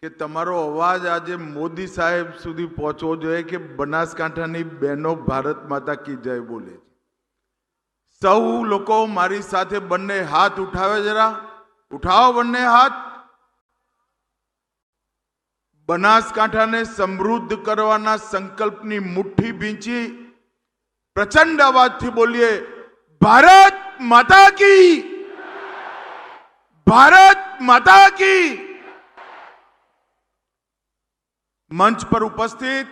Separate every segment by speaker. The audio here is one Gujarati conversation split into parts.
Speaker 1: કે તમારો અવાજ આજે મોદી સાહેબ સુધી પહોંચવો જોઈએ કે બનાસકાંઠાની બહેનો ભારત માતા કી જય બોલે છે. સૌ લોકો મારી સાથે બંને હાથ ઉઠાવે, જરા ઉઠાવો બંને હાથ. બનાસકાંઠાને સમૃદ્ધ કરવાના સંકલ્પની મુઠ્ઠી ભીંચી પ્રચંડ અવાજથી બોલીએ, ભારત માતા કી, ભારત માતા કી. મંચ પર ઉપસ્થિત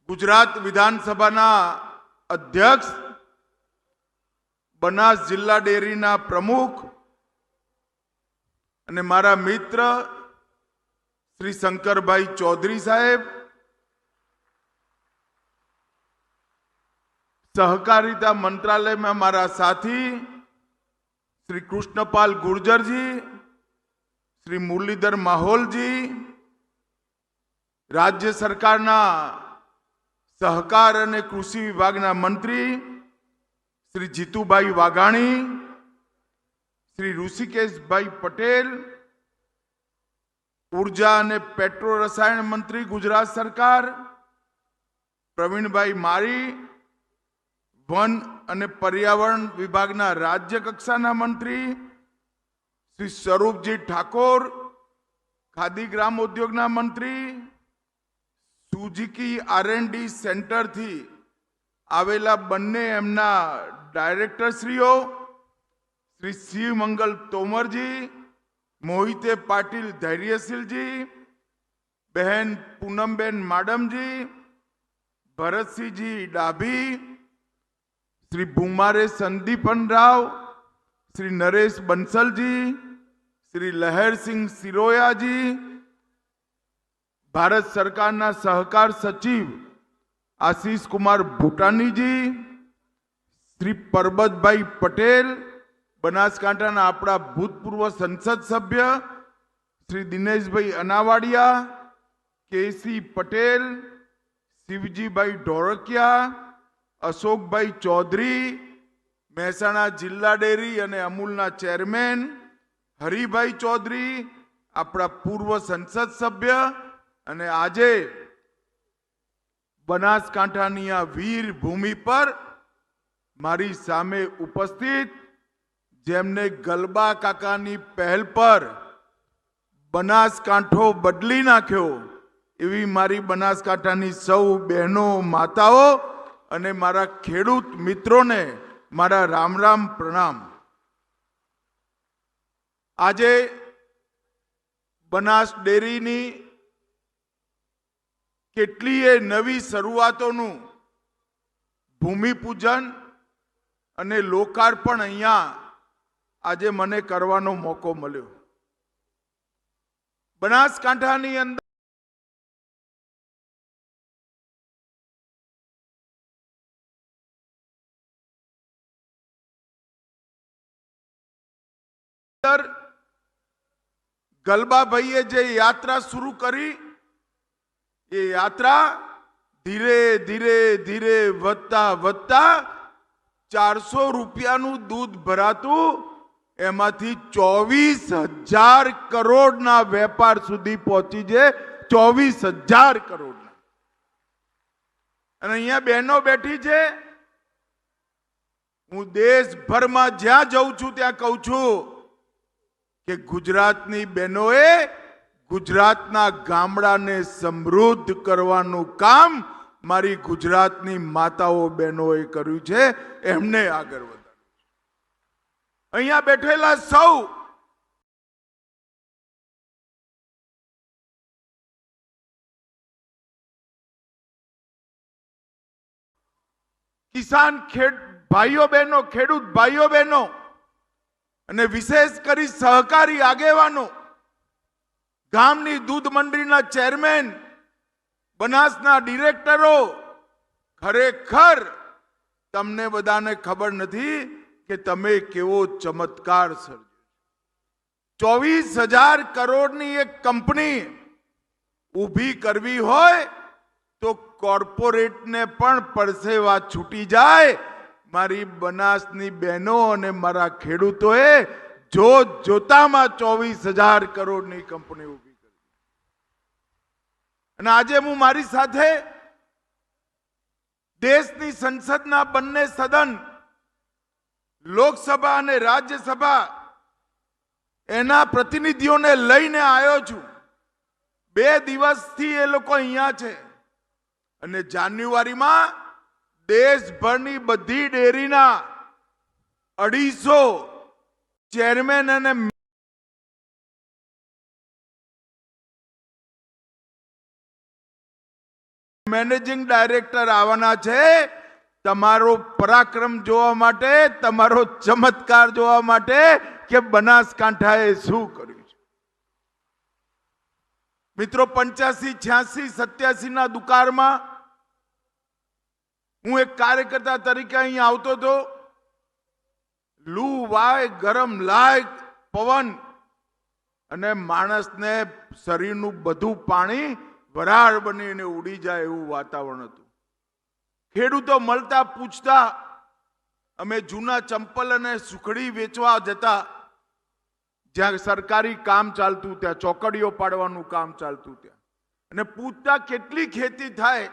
Speaker 1: ગુજરાત વિધાનસભાના અધ્યક્ષ, બનાસ જિલ્લા ડેરીના પ્રમુખ અને મારા મિત્ર શ્રી શંકરભાઈ ચૌધરી સાહેબ, સહકારિતા મંત્રાલયમાં મારા સાથી શ્રી કૃષ્ણપાલ ગુર્જરજી, શ્રી મુરલીધર માહોલજી, રાજ્ય સરકારના સહકાર અને કૃષિ વિભાગના મંત્રી શ્રી જીતુભાઈ વાઘાણી, શ્રી ઋષિકેશભાઈ પટેલ, ઉર્જા અને પેટ્રો રસાયણ મંત્રી ગુજરાત સરકાર પ્રવીણભાઈ મારી, વન અને પર્યાવરણ વિભાગના રાજ્ય કક્ષાના મંત્રી શ્રી સ્વરૂપજી ઠાકોર, ખાદી ગ્રામ ઉદ્યોગના મંત્રી, સુઝુકી R&D સેન્ટરથી આવેલા બંને એમના ડાયરેક્ટરશ્રીઓ શ્રી શિવમંગલ તોમરજી, મોહિતે પાટીલ ધૈર્યશીલજી, બહેન પૂનમબેન માડમજી, ભરતસિંહજી ડાભી, શ્રી ભૂમારે સંદીપન રાવ, શ્રી નરેશ બંસલજી, શ્રી લહેરસિંહ સિરોયાજી, ભારત સરકારના સહકાર સચિવ આશીષ કુમાર ભૂટાનીજી, શ્રી પરબતભાઈ પટેલ, બનાસકાંઠાના આપણા ભૂતપૂર્વ સંસદ સભ્ય શ્રી દિનેશભાઈ અનાવાડિયા, કેસી પટેલ, શિવજીભાઈ ઢોળકિયા, અશોકભાઈ ચૌધરી, મહેસાણા જિલ્લા ડેરી અને અમૂલના ચેરમેન હરિભાઈ ચૌધરી, આપણા પૂર્વ સંસદ સભ્ય અને આજે બનાસકાંઠાની આ વીર ભૂમિ પર મારી સામે ઉપસ્થિત, જેમને ગલબા કાકાની પહેલ પર બનાસકાંઠો બદલી નાખ્યો એવી મારી બનાસકાંઠાની સૌ બહેનો, માતાઓ અને મારા ખેડૂત મિત્રોને મારા રામ રામ પ્રણામ. આજે બનાસ ડેરીની કેટલીય નવી શરૂઆતોનું ભૂમિપૂજન અને લોકાર્પણ અહીંયા આજે મને કરવાનો મોકો મળ્યો. બનાસકાંઠાની અંદર ગલબાભાઈએ જે યાત્રા શરૂ કરી એ યાત્રા ધીરે ધીરે ધીરે વધતા વધતા 400 રૂપિયાનું દૂધ ભરાતું એમાંથી 24,000 કરોડના વેપાર સુધી પહોંચી છે. 24,000 કરોડના. અને અહીંયા બહેનો બેઠી છે. હું દેશભરમાં જ્યાં જઉં છું ત્યાં કહું છું કે ગુજરાતની બહેનોએ ગુજરાતના ગામડાને સમૃદ્ધ કરવાનું કામ મારી ગુજરાતની માતાઓ બહેનોએ કર્યું છે. એમને આગળ વધારવું. અહીંયા બેઠેલા સૌ કિસાન ભાઈઓ બહેનો, ખેડૂત ભાઈઓ બહેનો અને વિશેષ કરી સહકારી આગેવાનો, ગામની દૂધ મંડળીના ચેરમેન, બનાસના ડિરેક્ટરો, ખરેખર તમને બધાને ખબર નથી કે તમે કેવો ચમત્કાર સર્જ્યો. 24,000 કરોડની એક કંપની ઊભી કરવી હોય તો કોર્પોરેટને પણ પરસેવા છૂટી જાય. મારી બનાસની બહેનો અને મારા ખેડૂતોએ જોતામાં 24,000 કરોડની કંપની ઊભી કરી. અને આજે હું મારી સાથે દેશની સંસદના બંને સદન, લોકસભા અને રાજ્યસભા, એના પ્રતિનિધિઓને લઈને આવ્યો છું. 2 દિવસથી એ લોકો અહીંયા છે. અને જાન્યુઆરીમાં દેશભરની બધી ડેરીના 250 ચેરમેન અને મેનેજિંગ ડાયરેક્ટર આવવાના છે. તમારો પરાક્રમ જોવા માટે, તમારો ચમત્કાર જોવા માટે કે બનાસકાંઠાએ શું કર્યું છે. મિત્રો, 85, 86, 87 ના દુકાળમાં હું એક કાર્યકર્તા તરીકે અહીં આવતો હતો. લૂ વાય, ગરમ લાય, પવન અને માણસને શરીરનું બધું પાણી વરાળ બનીને ઉડી જાય એવું વાતાવરણ હતું. ખેડૂતો મળતા પૂછતા, અમે જૂના ચંપલ અને સુખડી વેચવા જતા. જ્યાં સરકારી કામ ચાલતું, ત્યાં ચોકડીઓ પાડવાનું કામ ચાલતું, ત્યાં અને પૂછતા કેટલી ખેતી થાય.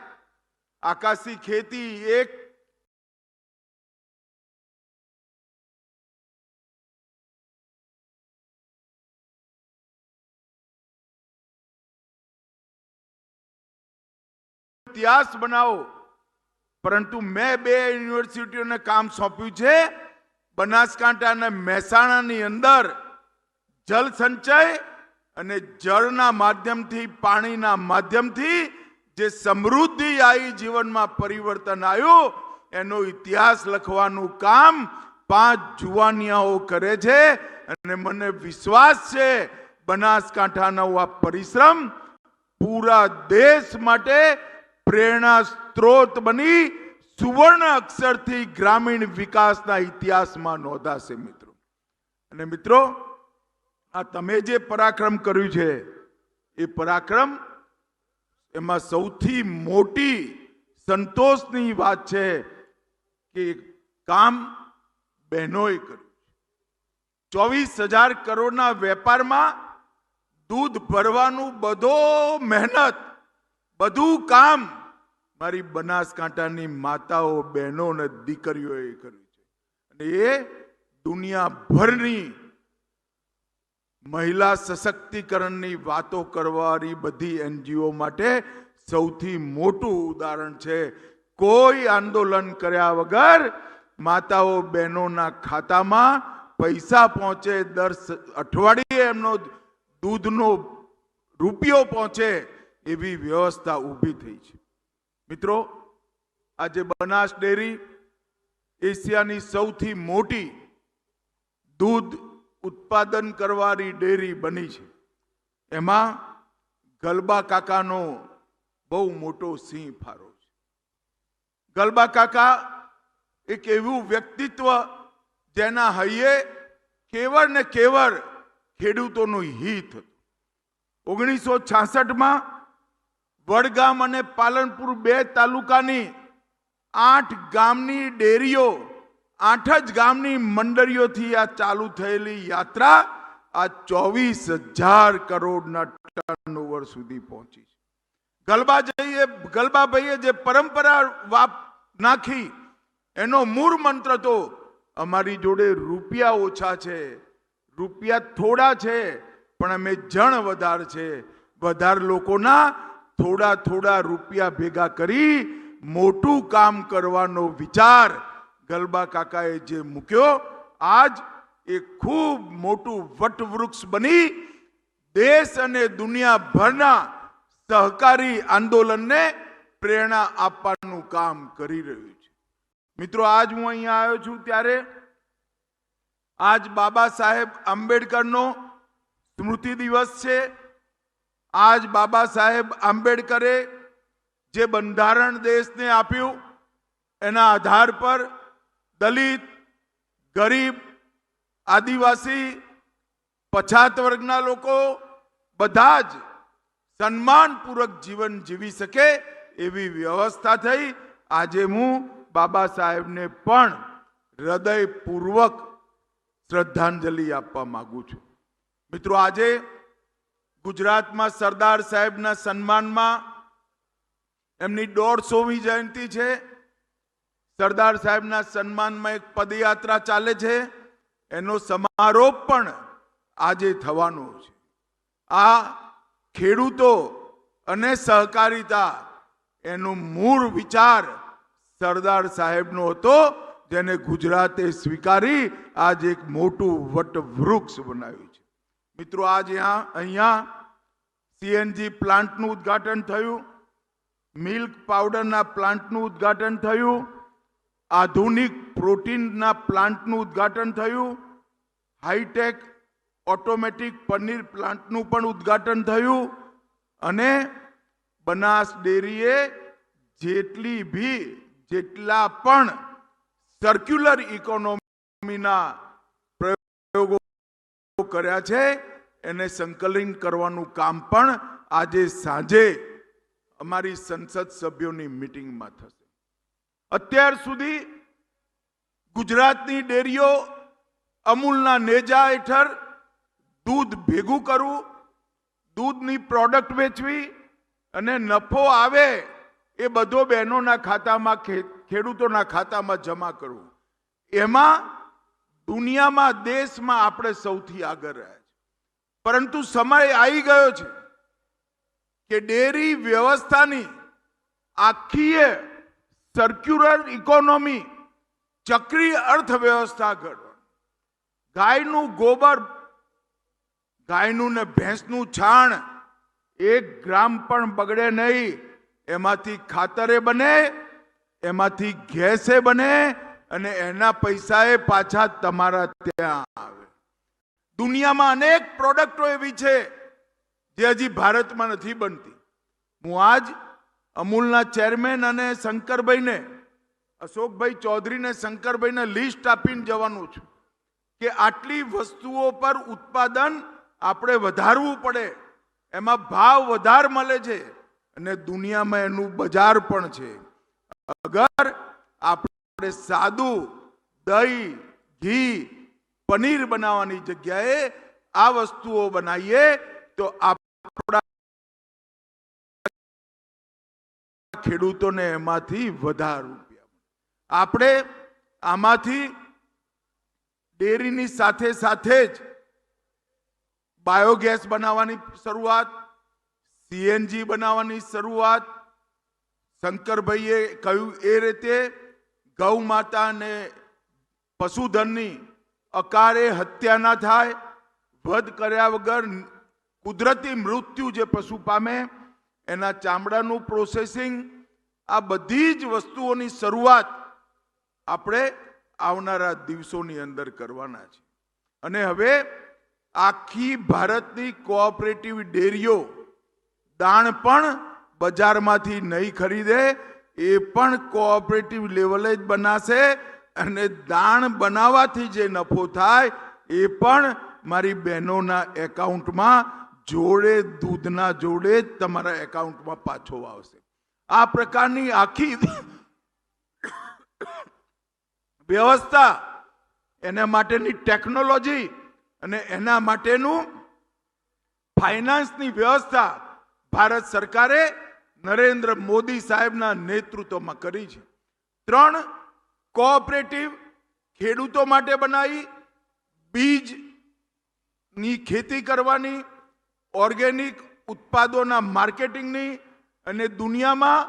Speaker 1: આકાશી ખેતી એક ઇતિહાસ બનાવો. પરંતુ મેં 2 યુનિવર્સિટીઓને કામ સોંપ્યું છે. બનાસકાંઠા અને મહેસાણાની અંદર જળ સંચય અને જળના માધ્યમથી, પાણીના માધ્યમથી જે સમૃદ્ધિ આવી, જીવનમાં પરિવર્તન આવ્યું, એનો ઇતિહાસ લખવાનું કામ 5 જુવાનિયાઓ કરે છે. અને મને વિશ્વાસ છે બનાસકાંઠાનો આ પરિશ્રમ પૂરા દેશ માટે પ્રેરણા સ્ત્રોત બની સુવર્ણ અક્ષરથી ગ્રામીણ વિકાસના ઇતિહાસમાં નોંધાશે. મિત્રો અને મિત્રો, આ તમે જે પરાક્રમ કર્યું છે એ પરાક્રમ, એમાં સૌથી મોટી સંતોષની વાત છે કે કામ બહેનોએ કર્યું. 24,000 કરોડના વેપારમાં દૂધ ભરવાનું બધો મહેનત, બધું કામ મારી બનાસકાંઠાની માતાઓ, બહેનો અને દીકરીઓએ કર્યું છે. અને એ દુનિયાભરની મહિલા સશક્તિકરણની વાતો કરવાની બધી એનજીઓ માટે સૌથી મોટું ઉદાહરણ છે. કોઈ આંદોલન કર્યા વગર માતાઓ, બહેનોના ખાતામાં પૈસા પહોંચે, દર અઠવાડિયે એમનો દૂધનો રૂપિયો પહોંચે, એવી વ્યવસ્થા ઊભી થઈ છે. મિત્રો, આજે બનાસ ડેરી એશિયાની સૌથી મોટી દૂધ ઉત્પાદન કરવાની ડેરી બની છે. એમાં ગલબા કાકાનો બહુ મોટો સિંહ ફાળો છે. ગલબા કાકા એક એવું વ્યક્તિત્વ જેના હૈયે કેવળ ને કેવળ ખેડૂતોનું હિત હતું. 1966માં વડગામ અને પાલનપુર 2 તાલુકાની 8 ગામની ડેરીઓ, 8 જ ગામની મંડળીઓથી આ ચાલુ થયેલી યાત્રા આ 24,000 કરોડના ટર્નઓવર સુધી પહોંચી છે. ગલબાભાઈએ જે પરંપરા નાખી, એનો મૂળ મંત્ર તો અમારી જોડે રૂપિયા ઓછા છે, રૂપિયા થોડા છે, પણ અમે જણ વધાર છે. વધાર લોકોના થોડા થોડા રૂપિયા ભેગા કરી મોટું કામ કરવાનો વિચાર ગલબા કાકાએ જે મૂક્યો, આજ એ ખૂબ મોટું વટવૃક્ષ બની દેશ અને દુનિયાભરના સહકારી આંદોલનને પ્રેરણા આપવાનું કામ કરી રહ્યું છે. મિત્રો, આજ હું અહીંયા આવ્યો છું ત્યારે આજ બાબા સાહેબ આંબેડકરનો સ્મૃતિ દિવસ છે. આજ બાબા સાહેબ આંબેડકરે જે બંધારણ દેશને આપ્યું, એના આધાર પર દલિત, ગરીબ, આદિવાસી, પછાત વર્ગના લોકો બધા જ સન્માનપૂર્વક જીવન જીવી શકે એવી વ્યવસ્થા થઈ. આજે હું બાબા સાહેબને પણ હૃદયપૂર્વક શ્રદ્ધાંજલિ આપવા માંગુ છું। મિત્રો, આજે ગુજરાતમાં સરદાર સાહેબના સન્માનમાં એમની 150મી જયંતિ છે। સરદાર સાહેબના સન્માનમાં એક પદયાત્રા ચાલે છે, એનો સમારોહ પણ આજે થવાનો છે। આ ખેડૂતો અને સહકારિતા એનો મૂળ વિચાર સરદાર સાહેબનો હતો, જેને ગુજરાતે સ્વીકારી આજ એક મોટું વટવૃક્ષ બનાવ્યું છે। મિત્રો, આજ અહીંયા સીએનજી પ્લાન્ટનું ઉદ્ઘાટન થયું, મિલ્ક પાવડરના પ્લાન્ટનું ઉદ્ઘાટન થયું, આધુનિક પ્રોટીનના પ્લાન્ટનું ઉદ્ઘાટન થયું, હાઈટેક ઓટોમેટિક પનીર પ્લાન્ટનું પણ ઉદ્ઘાટન થયું અને બનાસ ડેરીએ જેટલા પણ સર્ક્યુલર ઇકોનોમીના પ્રયોગો કર્યા છે એને સંકલન કરવાનું કામ પણ આજે સાંજે અમારી સંસદ સભ્યોની મીટિંગમાં થશે। અત્યાર સુધી ગુજરાતની ડેરીઓ અમૂલના નેજા હેઠળ દૂધ ભેગું કરવું, દૂધની પ્રોડક્ટ વેચવી અને નફો આવે એ બધો બહેનોના ખાતામાં, ખેડૂતોના ખાતામાં જમા કરવું, એમાં દુનિયામાં, દેશમાં આપણે સૌથી આગળ રહ્યા છે। પરંતુ સમય આવી ગયો છે કે ડેરી વ્યવસ્થાની આખી સર્ક્યુલર ઇકોનોમી, ચક્રીય અર્થવ્યવસ્થા ઘડવા, ગાયનું ગોબર, ગાયનું ને ભેંસનું છાણ 1 ગ્રામ પણ બગડે નહીં, એમાંથી ખાતરે બને, એમાંથી ગેસે બને અને એના પૈસાએ પાછા તમારા ત્યાં આવે। દુનિયામાં અનેક પ્રોડક્ટો એવી છે જે હજી ભારતમાં નથી બનતી। હું આજ અમૂલના ચેરમેન અને શંકરભાઈને, અશોકભાઈ ચૌધરીને શંકરભાઈને લિસ્ટ આપીને જવાનું છું કે આટલી વસ્તુઓ પર ઉત્પાદન આપણે વધારવું પડે, એમાં ભાવ વધારે મળે છે અને દુનિયામાં એનું બજાર પણ છે। અગર આપણે સાદું દહીં, ઘી, પનીર બનાવવાની જગ્યાએ આ વસ્તુઓ બનાવીએ તો આપણા ખેડૂતોને એમાંથી વધારે રૂપિયા, આપણે આમાંથી ડેરીની સાથે સાથે જ બાયોગેસ બનાવવાની શરૂઆત, સીએનજી બનાવવાની શરૂઆત, શંકરભાઈએ કહ્યું એ રીતે ગૌ માતા અને પશુધનની અકારે હત્યા ના થાય, વધ કર્યા વગર કુદરતી મૃત્યુ જે પશુ પામે એના ચામડાનું પ્રોસેસિંગ, આ બધી જ વસ્તુઓની શરૂઆત આપણે આવનારા દિવસોની અંદર કરવાના છે। અને હવે આખી ભારતની કોઓપરેટિવ ડેરીઓ દાણ પણ બજારમાંથી નહીં ખરીદે, એ પણ કોઓપરેટિવ લેવલે જ બનાશે અને દાણ બનાવવાથી જે નફો થાય એ પણ મારી બહેનોના એકાઉન્ટમાં જોડે, દૂધના જોડે જ તમારા એકાઉન્ટમાં પાછો આવશે। આ પ્રકારની આખી વ્યવસ્થા, એના માટેની ટેકનોલોજી અને એના માટેનું ફાઇનાન્સની વ્યવસ્થા ભારત સરકારે નરેન્દ્ર મોદી સાહેબના નેતૃત્વમાં કરી છે। 3 કોઓપરેટિવ ખેડૂતો માટે બનાવી, બીજની ખેતી કરવાની, ઓર્ગેનિક ઉત્પાદનોના માર્કેટિંગની અને દુનિયામાં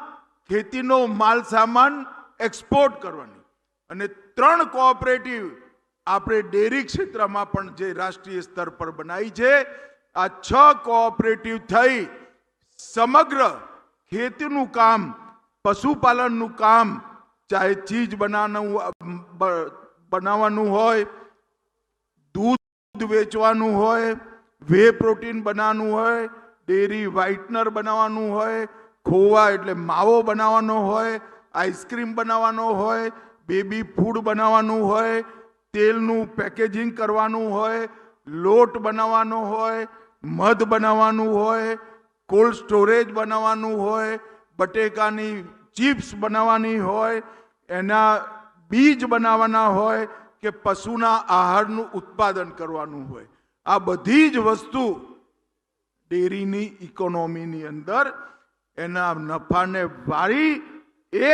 Speaker 1: ખેતીનો માલ સામાન એક્સપોર્ટ કરવાની, અને 3 કોઓપરેટિવ આપણે ડેરી ક્ષેત્રમાં પણ જે રાષ્ટ્રીય સ્તર પર બનાવી છે। આ 6 કોઓપરેટિવ થઈ સમગ્ર ખેતીનું કામ, પશુપાલનનું કામ, ચાહે ચીજ બનાવવાનું હોય, દૂધ વેચવાનું હોય, વે પ્રોટીન બનાવવાનું હોય, ડેરી વ્હાઇટનર બનાવવાનું હોય, ખોવા એટલે માવો બનાવવાનો હોય, આઈસ્ક્રીમ બનાવવાનો હોય, બેબી ફૂડ બનાવવાનું હોય, તેલનું પેકેજિંગ કરવાનું હોય, લોટ બનાવવાનો હોય, મધ બનાવવાનું હોય, કોલ્ડ સ્ટોરેજ બનાવવાનું હોય, બટેકાની ચિપ્સ બનાવવાની હોય, એના બીજ બનાવવાના હોય, કે પશુના આહારનું ઉત્પાદન કરવાનું હોય, આ બધી જ વસ્તુ ડેરીની ઇકોનોમીની અંદર એના નફાને વાળી એ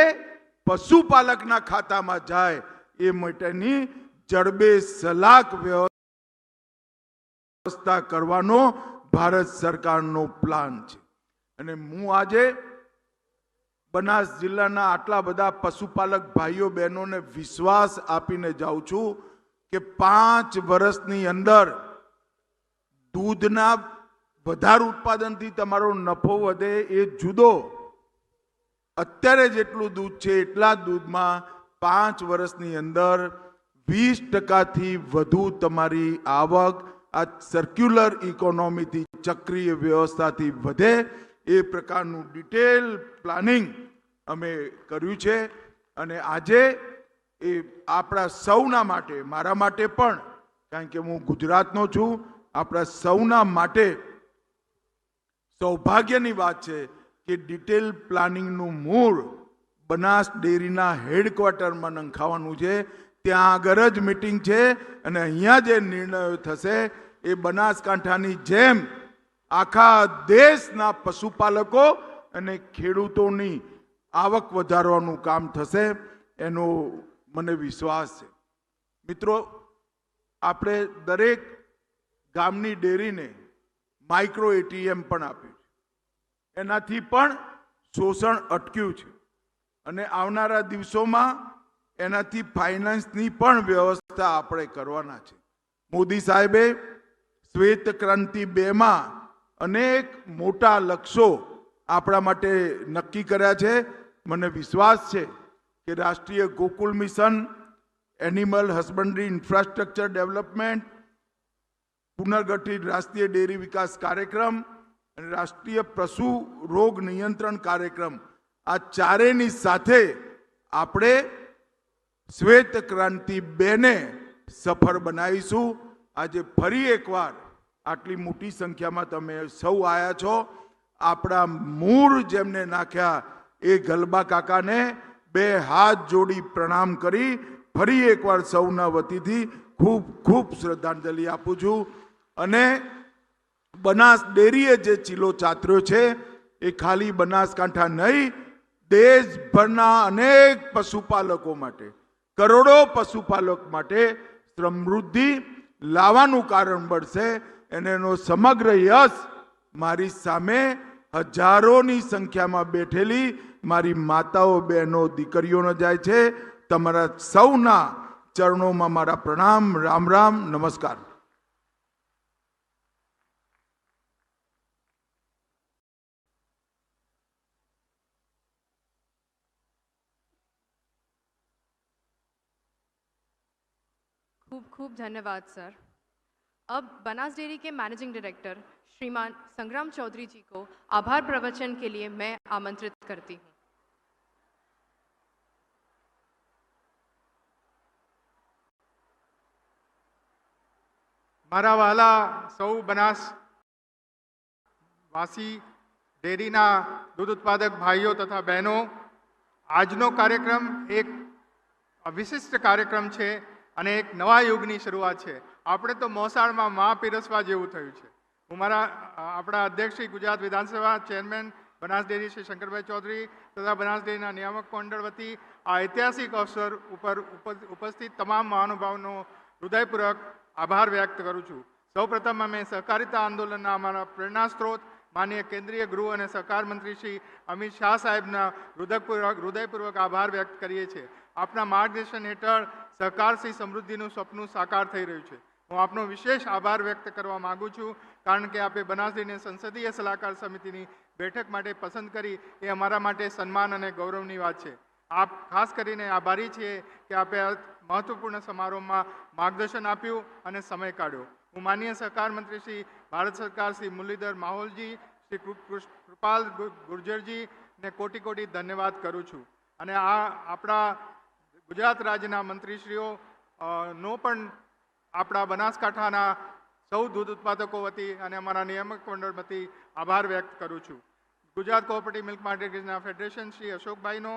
Speaker 1: પશુપાલકના ખાતામાં જાય એ માટેની જડબે સલાક વ્યવસ્થા કરવાનો ભારત સરકારનો પ્લાન છે. અને હું આજે બનાસ જિલ્લાના આટલા બધા પશુપાલક ભાઈઓ બહેનોને વિશ્વાસ આપીને જાઉં છું કે 5 વર્ષની અંદર દૂધના વધારે ઉત્પાદનથી તમારો નફો વધે એ જુદો, અત્યારે જેટલું દૂધ છે એટલા જ દૂધમાં 5 વર્ષની અંદર 20% વધુ તમારી આવક આ સર્ક્યુલર ઇકોનોમીથી, ચક્રીય વ્યવસ્થાથી વધે એ પ્રકારનું ડિટેલ પ્લાનિંગ અમે કર્યું છે. અને આજે એ આપણા સૌના માટે, મારા માટે પણ, કારણ કે હું ગુજરાતનો છું, આપણા સૌના માટે સૌભાગ્યની વાત છે કે ડિટેલ પ્લાનિંગનું મૂળ બનાસ ડેરીના હેડક્વાર્ટરમાં નંખાવાનું છે. ત્યાં આગળ જ મીટિંગ છે અને અહીંયા જે નિર્ણયો થશે એ બનાસકાંઠાની જેમ આખા દેશના પશુપાલકો અને ખેડૂતોની આવક વધારવાનું કામ થશે એનો મને વિશ્વાસ છે. મિત્રો, આપણે દરેક ગામની ડેરીને માઇક્રો એટીએમ પણ આપ્યું છે, એનાથી પણ શોષણ અટક્યું છે અને આવનારા દિવસોમાં એનાથી ફાઇનાન્સની પણ વ્યવસ્થા આપણે કરવાના છે. મોદી સાહેબે શ્વેત ક્રાંતિ 2માં અનેક મોટા લક્ષ્યો આપણા માટે નક્કી કર્યા છે. મને વિશ્વાસ છે કે રાષ્ટ્રીય Gokul mission, animal husbandry infrastructure development, પુનર્ગઠિત રાષ્ટ્રીય ડેરી વિકાસ કાર્યક્રમ અને રાષ્ટ્રીય પશુ રોગ નિયંત્રણ કાર્યક્રમ, આ ચારેયની સાથે આપણે શ્વેત ક્રાંતિ 2ને સફળ બનાવીશું. આજે ફરી એકવાર આટલી મોટી સંખ્યામાં તમે સૌ આવ્યા છો. આપણા મૂળ જેમને નાખ્યા એ ગલબા કાકાને 2 હાથ જોડી પ્રણામ કરી ફરી એકવાર સૌના વતીથી ખૂબ ખૂબ શ્રદ્ધાંજલિ આપું છું. અને બનાસ ડેરીએ જે ચીલો ચાતર્યો છે એ ખાલી બનાસકાંઠા નહીં, દેશભરના અનેક પશુપાલકો માટે, કરોડો પશુપાલક માટે સમૃદ્ધિ લાવવાનું કારણ બનશે. અને એનો સમગ્ર યશ મારી સામે હજારોની સંખ્યામાં બેઠેલી મારી માતાઓ, બહેનો, દીકરીઓને જાય છે. તમારા સૌના ચરણોમાં મારા પ્રણામ. રામ રામ, નમસ્કાર.
Speaker 2: खूब खूब धन्यवाद सर. अब बनास डेयरी के मैनेजिंग डायरेक्टर श्रीमान संग्राम चौधरी जी को आभार प्रवचन के लिए मैं आमंत्रित करती हूँ.
Speaker 3: मारा वाला सौ बनास वासी डेरीना दूध उत्पादक भाईओ तथा बहनों, આજનો કાર્યક્રમ એક વિશિષ્ટ કાર્યક્રમ છે અને એક નવા યુગની શરૂઆત છે. આપણે તો મોસાળમાં મા પીરસવા જેવું થયું છે. હું આપણા અધ્યક્ષ શ્રી ગુજરાત વિધાનસભા ચેરમેન બનાસ ડેરી શ્રી શંકરભાઈ ચૌધરી તથા બનાસ ડેરીના નિયામક મંડળ વતી આ ઐતિહાસિક અવસર ઉપર ઉપસ્થિત તમામ મહાનુભાવોનો હૃદયપૂર્વક આભાર વ્યક્ત કરું છું. સૌપ્રથમ અમે સહકારિતા આંદોલનના અમારા પ્રેરણા સ્ત્રોત માનનીય કેન્દ્રીય ગૃહ અને સહકાર મંત્રી શ્રી અમિત શાહ સાહેબના હૃદયપૂર્વક આભાર વ્યક્ત કરીએ છીએ. આપના માર્ગદર્શન હેઠળ સહકારથી સમૃદ્ધિનું સપનું સાકાર થઈ રહ્યું છે. હું આપનો વિશેષ આભાર વ્યક્ત કરવા માગું છું, કારણ કે આપે બનાસ ડેરીને સંસદીય સલાહકાર સમિતિની બેઠક માટે પસંદ કરી એ અમારા માટે સન્માન અને ગૌરવની વાત છે. આપ ખાસ કરીને આભારી છીએ કે આપે આ મહત્વપૂર્ણ સમારોહમાં માર્ગદર્શન આપ્યું અને સમય કાઢ્યો. હું માનનીય સહકાર મંત્રી શ્રી ભારત સરકાર શ્રી મુરલીધર માહોલજી, શ્રી કૃપાલ ગુર્જરજી ને કોટી કોટી ધન્યવાદ કરું છું. અને આ આપણા ગુજરાત રાજ્યના મંત્રીશ્રીઓ નો પણ આપણા બનાસકાંઠાના સૌ દૂધ ઉત્પાદકો વતી અને અમારા નિયામક મંડળ વતી આભાર વ્યક્ત કરું છું. ગુજરાત કોઓપરેટિવ મિલ્ક માર્કેટર્સના ફેડરેશન શ્રી અશોકભાઈનો,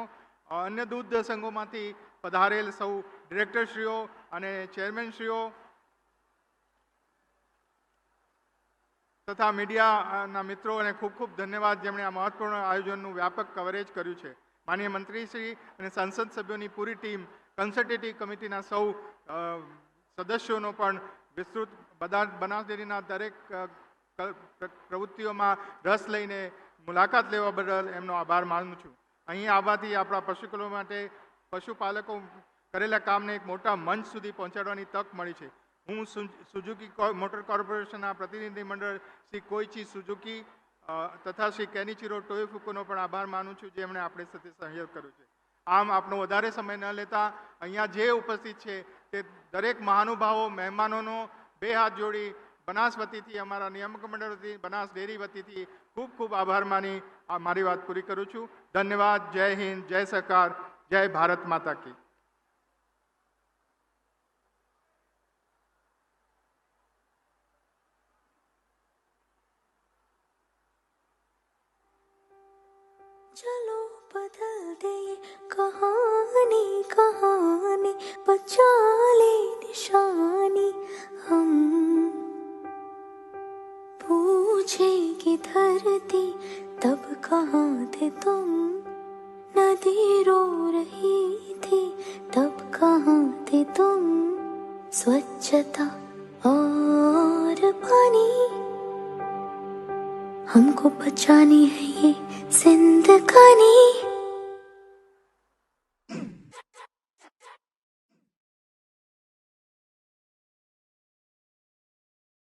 Speaker 3: અન્ય દૂધ સંઘોમાંથી પધારેલ સૌ ડિરેક્ટરશ્રીઓ અને ચેરમેનશ્રીઓ તથા મીડિયાના મિત્રોને ખૂબ ખૂબ ધન્યવાદ, જેમણે આ મહત્વપૂર્ણ આયોજનનું વ્યાપક કવરેજ કર્યું છે. માનનીય મંત્રીશ્રી અને સંસદ સભ્યોની પૂરી ટીમ, કન્સલ્ટેટિવ કમિટીના સૌ સદસ્યોનો પણ વિસ્તૃત બનાસ ડેરીના દરેક પ્રવૃત્તિઓમાં રસ લઈને મુલાકાત લેવા બદલ એમનો આભાર માનું છું. અહીં આવવાથી આપણા પશુપાલકો માટે પશુપાલકો કરેલા કામને એક મોટા મંચ સુધી પહોંચાડવાની તક મળી છે. હું સુઝુકી મોટર કોર્પોરેશનના પ્રતિનિધિ મંડળ શ્રી કોઈચી સુઝુકી તથા શ્રી કેનિચીરો ટોયોફુકોનો પણ આભાર માનું છું, જેમણે આપણી સાથે સહયોગ કર્યો છે. આમ આપણો વધારે સમય ન લેતા અહીંયા જે ઉપસ્થિત છે તે દરેક મહાનુભાવો, મહેમાનોનો બે હાથ જોડી બનાસ વતીથી, અમારા નિયામક મંડળ વતી, બનાસ ડેરી વતીથી ખૂબ ખૂબ આભાર માની મારી વાત પૂરી કરું છું. ધન્યવાદ. જય હિન્દ, જય સરકાર, જય ભારત માતા કી.
Speaker 4: चलो बदल दे कहानी कहानी, बचा ले निशानी हम. पूछेगी धरती तब कहाँ थे तुम, नदी रो रही थी तब कहाँ थे तुम. स्वच्छता और पानी हमको बचानी है ये जिंदगानी.